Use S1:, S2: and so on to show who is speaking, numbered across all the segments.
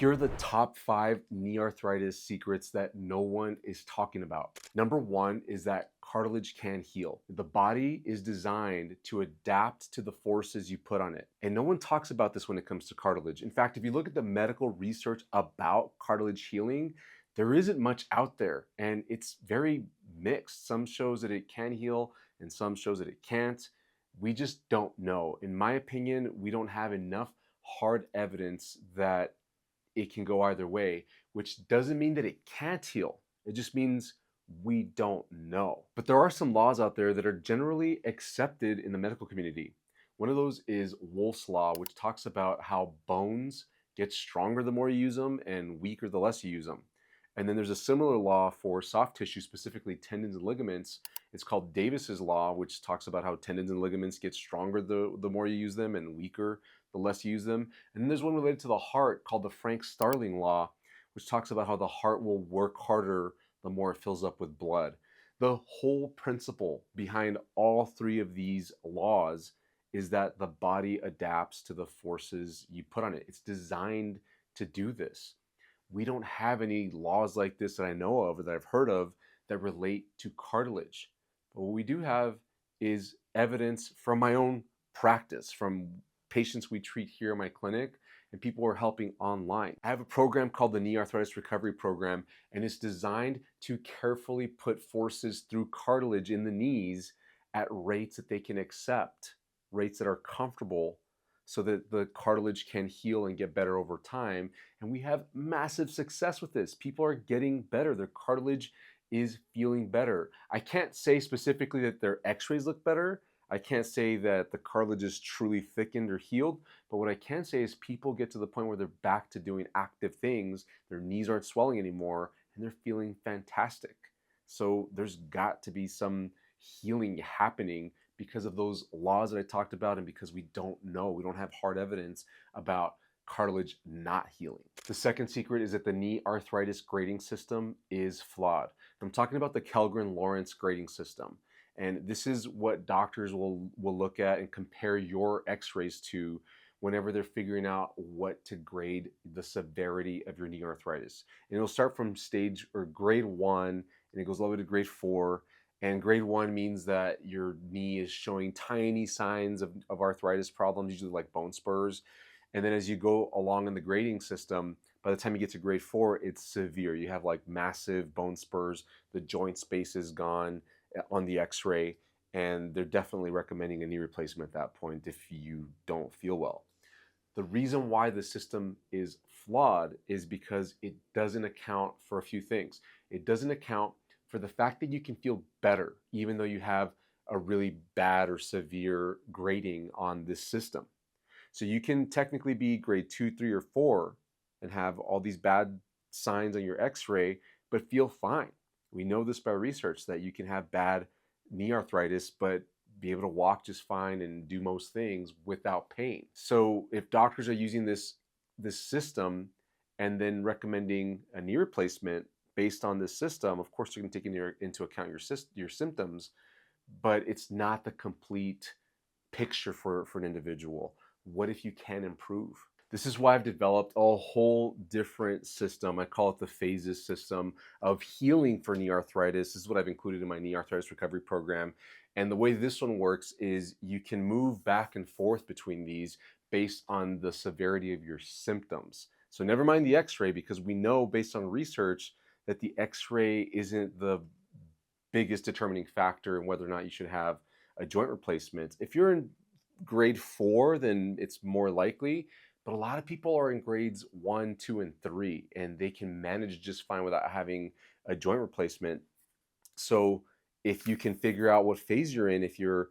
S1: Here are the top 5 knee arthritis secrets that no one is talking about. Number 1 is that cartilage can heal. The body is designed to adapt to the forces you put on it. And no one talks about this when it comes to cartilage. In fact, if you look at the medical research about cartilage healing, there isn't much out there and it's very mixed. Some shows that it can heal and some shows that it can't. We just don't know. In my opinion, we don't have enough hard evidence that it can go either way, which doesn't mean that it can't heal. It just means we don't know. But there are some laws out there that are generally accepted in the medical community. One of those is Wolff's Law, which talks about how bones get stronger the more you use them and weaker the less you use them. And then there's a similar law for soft tissue, specifically tendons and ligaments. It's called Davis's Law, which talks about how tendons and ligaments get stronger the more you use them and weaker the less you use them. And then there's one related to the heart called the Frank-Starling Law, which talks about how the heart will work harder the more it fills up with blood. The whole principle behind all 3 of these laws is that the body adapts to the forces you put on it. It's designed to do this. We don't have any laws like this that I know of or that I've heard of that relate to cartilage. But what we do have is evidence from my own practice, from patients we treat here in my clinic, and people are helping online. I have a program called the Knee Arthritis Recovery Program, and it's designed to carefully put forces through cartilage in the knees at rates that they can accept, rates that are comfortable, so that the cartilage can heal and get better over time. And we have massive success with this. People are getting better. Their cartilage is feeling better. I can't say specifically that their x-rays look better. I can't say that the cartilage is truly thickened or healed, but what I can say is people get to the point where they're back to doing active things, their knees aren't swelling anymore, and they're feeling fantastic. So there's got to be some healing happening because of those laws that I talked about and because we don't know, we don't have hard evidence about cartilage not healing. The second secret is that the knee arthritis grading system is flawed. I'm talking about the Kellgren-Lawrence grading system. And this is what doctors will look at and compare your x-rays to whenever they're figuring out what to grade the severity of your knee arthritis. And it'll start from stage or grade 1 and it goes all the way to grade 4. And grade 1 means that your knee is showing tiny signs of arthritis problems, usually like bone spurs. And then as you go along in the grading system, by the time you get to grade 4, it's severe. You have like massive bone spurs, the joint space is gone on the x-ray, and they're definitely recommending a knee replacement at that point if you don't feel well. The reason why the system is flawed is because it doesn't account for a few things. It doesn't account for the fact that you can feel better even though you have a really bad or severe grading on this system. So you can technically be grade 2, 3, or 4 and have all these bad signs on your x-ray but feel fine. We know this by research that you can have bad knee arthritis but be able to walk just fine and do most things without pain. So if doctors are using this system and then recommending a knee replacement based on this system, of course they're going to take into account your symptoms, but it's not the complete picture for an individual. What if you can improve? This is why I've developed a whole different system. I call it the phases system of healing for knee arthritis. This is what I've included in my knee arthritis recovery program. And the way this one works is you can move back and forth between these based on the severity of your symptoms. So never mind the x-ray, because we know based on research that the x-ray isn't the biggest determining factor in whether or not you should have a joint replacement. If you're in grade 4, then it's more likely. But a lot of people are in grades 1, 2, and 3, and they can manage just fine without having a joint replacement. So if you can figure out what phase you're in, if you're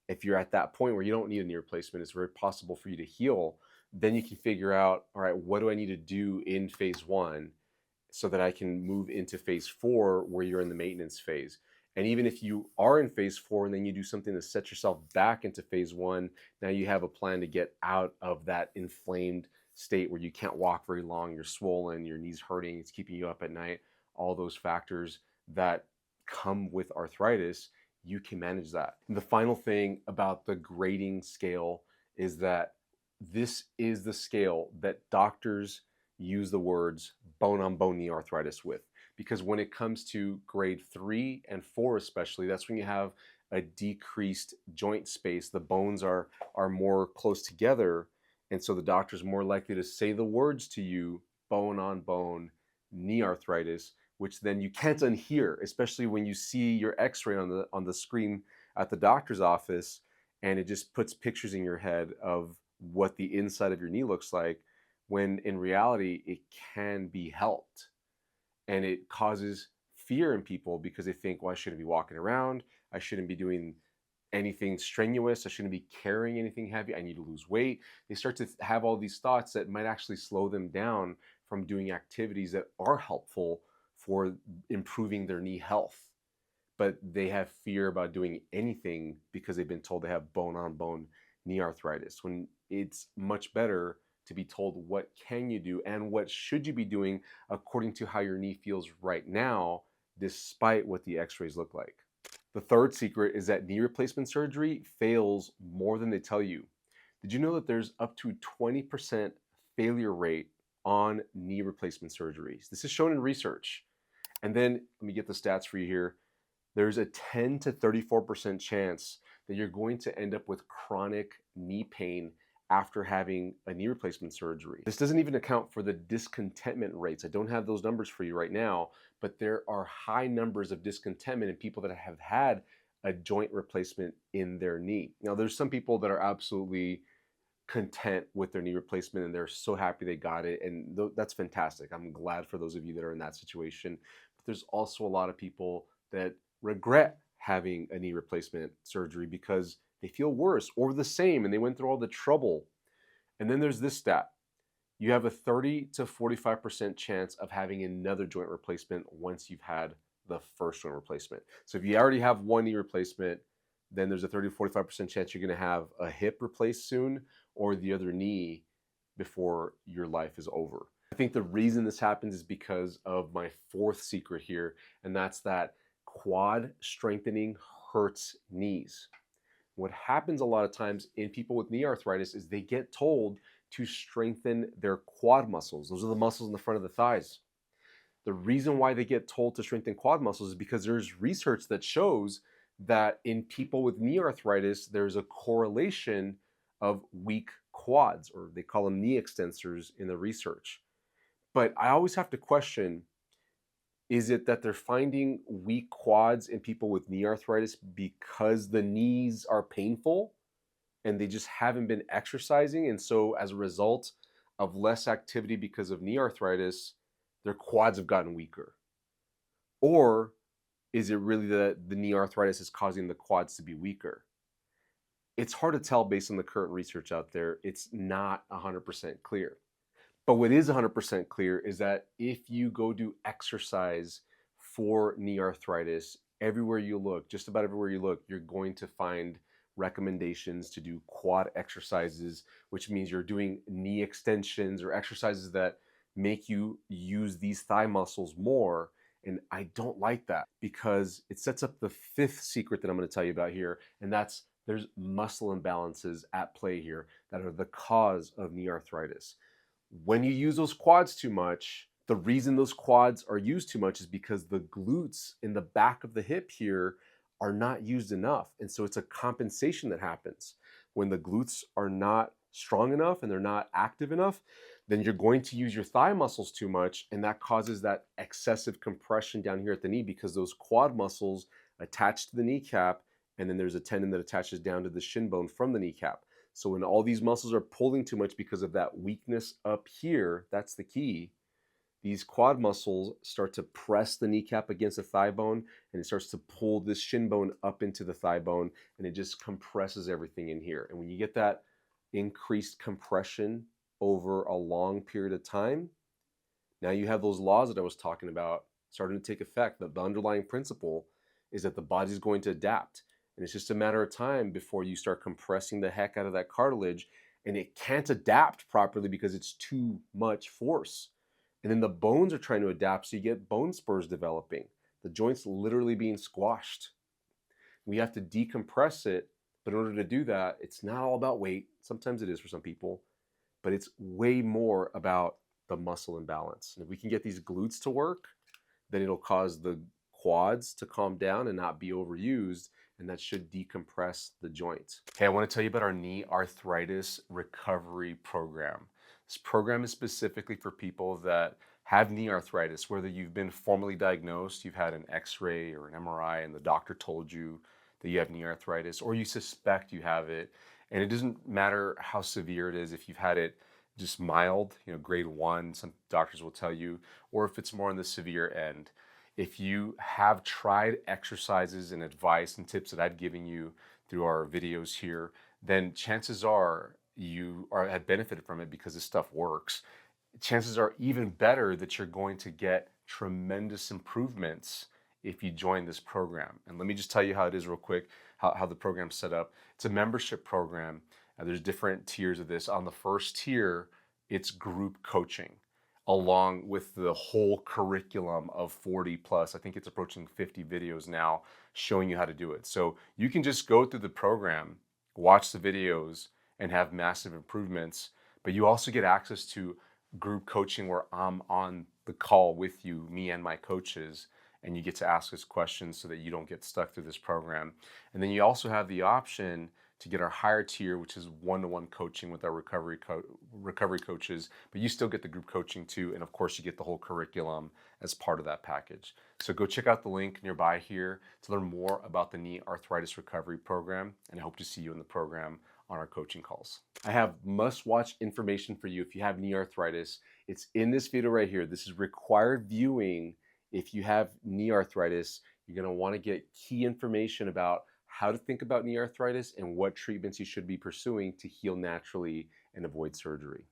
S1: at that point where you don't need a knee replacement, it's very possible for you to heal. Then you can figure out, all right, what do I need to do in phase 1 so that I can move into phase 4 where you're in the maintenance phase. And even if you are in phase 4 and then you do something to set yourself back into phase 1, now you have a plan to get out of that inflamed state where you can't walk very long, you're swollen, your knee's hurting, it's keeping you up at night, all those factors that come with arthritis, you can manage that. And the final thing about the grading scale is that this is the scale that doctors use the words bone on bone knee arthritis with. Because when it comes to grade 3 and 4 especially, that's when you have a decreased joint space. The bones are more close together, and so the doctor's more likely to say the words to you, bone on bone knee arthritis, which then you can't unhear, especially when you see your x-ray on the screen at the doctor's office, and it just puts pictures in your head of what the inside of your knee looks like, when in reality it can be helped. And it causes fear in people because they think, well, I shouldn't be walking around, I shouldn't be doing anything strenuous, I shouldn't be carrying anything heavy, I need to lose weight. They start to have all these thoughts that might actually slow them down from doing activities that are helpful for improving their knee health. But they have fear about doing anything because they've been told they have bone on bone knee arthritis, when it's much better to be told what can you do and what should you be doing according to how your knee feels right now, despite what the x-rays look like. The third secret is that knee replacement surgery fails more than they tell you. Did you know that there's up to 20% failure rate on knee replacement surgeries? This is shown in research. And then let me get the stats for you here. There's a 10 to 34% chance that you're going to end up with chronic knee pain after having a knee replacement surgery. This doesn't even account for the discontentment rates. I don't have those numbers for you right now, but there are high numbers of discontentment in people that have had a joint replacement in their knee. Now, there's some people that are absolutely content with their knee replacement and they're so happy they got it, and that's fantastic. I'm glad for those of you that are in that situation. But there's also a lot of people that regret having a knee replacement surgery because they feel worse or the same and they went through all the trouble. And then there's this stat. You have a 30 to 45% chance of having another joint replacement once you've had the first joint replacement. So if you already have one knee replacement, then there's a 30 to 45% chance you're going to have a hip replaced soon or the other knee before your life is over. I think the reason this happens is because of my fourth secret here, and that's that quad strengthening hurts knees. What happens a lot of times in people with knee arthritis is they get told to strengthen their quad muscles. Those are the muscles in the front of the thighs. The reason why they get told to strengthen quad muscles is because there's research that shows that in people with knee arthritis, there's a correlation of weak quads, or they call them knee extensors in the research. But I always have to question, is it that they're finding weak quads in people with knee arthritis because the knees are painful and they just haven't been exercising? And so as a result of less activity because of knee arthritis, their quads have gotten weaker? Or is it really that the knee arthritis is causing the quads to be weaker? It's hard to tell based on the current research out there. It's not 100% clear. But what is 100% clear is that if you go do exercise for knee arthritis, everywhere you look, just about everywhere you look, you're going to find recommendations to do quad exercises, which means you're doing knee extensions or exercises that make you use these thigh muscles more. And I don't like that because it sets up the fifth secret that I'm going to tell you about here, and that's there's muscle imbalances at play here that are the cause of knee arthritis. When you use those quads too much, the reason those quads are used too much is because the glutes in the back of the hip here are not used enough. And so it's a compensation that happens. When the glutes are not strong enough and they're not active enough, then you're going to use your thigh muscles too much, and that causes that excessive compression down here at the knee because those quad muscles attach to the kneecap, and then there's a tendon that attaches down to the shin bone from the kneecap. So when all these muscles are pulling too much because of that weakness up here, that's the key. These quad muscles start to press the kneecap against the thigh bone, and it starts to pull this shin bone up into the thigh bone, and it just compresses everything in here. And when you get that increased compression over a long period of time, now you have those laws that I was talking about starting to take effect. The underlying principle is that the body's going to adapt. And it's just a matter of time before you start compressing the heck out of that cartilage, and it can't adapt properly because it's too much force. And then the bones are trying to adapt, so you get bone spurs developing. The joint's literally being squashed. We have to decompress it, but in order to do that, it's not all about weight. Sometimes it is for some people, but it's way more about the muscle imbalance. And if we can get these glutes to work, then it'll cause the quads to calm down and not be overused, and that should decompress the joints. Okay, I want to tell you about our knee arthritis recovery program. This program is specifically for people that have knee arthritis, whether you've been formally diagnosed, you've had an x-ray or an MRI and the doctor told you that you have knee arthritis, or you suspect you have it. And it doesn't matter how severe it is, if you've had it just mild, grade 1, some doctors will tell you, or if it's more on the severe end. If you have tried exercises and advice and tips that I've given you through our videos here, then chances are you have benefited from it because this stuff works. Chances are even better that you're going to get tremendous improvements if you join this program. And let me just tell you how it is real quick, how the program's set up. It's a membership program. There's different tiers of this. On the first tier, it's group coaching, along with the whole curriculum of 40 plus, I think it's approaching 50 videos now showing you how to do it. So you can just go through the program, watch the videos, and have massive improvements. But you also get access to group coaching where I'm on the call with you, me and my coaches, and you get to ask us questions so that you don't get stuck through this program. And then you also have the option to get our higher tier, which is one-to-one coaching with our recovery coaches, but you still get the group coaching too, and of course you get the whole curriculum as part of that package. So go check out the link nearby here to learn more about the knee arthritis recovery program, and I hope to see you in the program on our coaching calls. I have must-watch information for you if you have knee arthritis. It's in this video right here. This is required viewing. If you have knee arthritis, you're going to want to get key information about how to think about knee arthritis and what treatments you should be pursuing to heal naturally and avoid surgery.